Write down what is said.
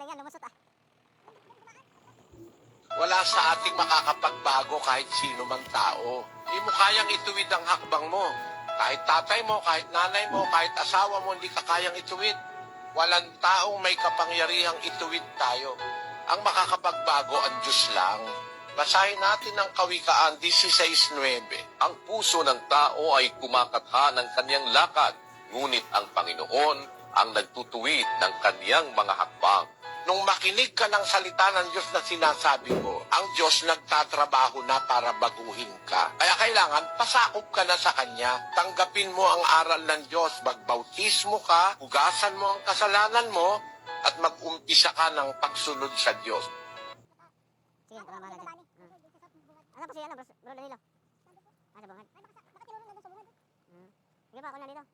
galing yan, lumusot ah. Wala sa ating makakapagbago kahit sino mang tao. Hindi mo kayang ituwid ang hakbang mo. Kahit tatay mo, kahit nanay mo, kahit asawa mo, hindi ka kayang ituwid. Walang taong may kapangyarihang ituwid tayo. Ang makakapagbago ang Diyos lang. Basahin natin ang Kawikaan 16:9. Ang puso ng tao ay kumakatha ng kanyang lakad, ngunit ang Panginoon ang nagtutuwid ng kanyang mga hakbang. Nung makinig ka ng salita ng Diyos na sinasabi ko, ang Diyos nagtatrabaho na para baguhin ka. Kaya kailangan, pasakop ka na sa Kanya. Tanggapin mo ang aral ng Diyos. Magbautismo ka, hugasan mo ang kasalanan mo, at mag-umpisa ka ng pagsunod sa Diyos. Sige, tama na dyan. Ano pa siya, bro Danilo? Sa bungad. Sige pa, ako na dito.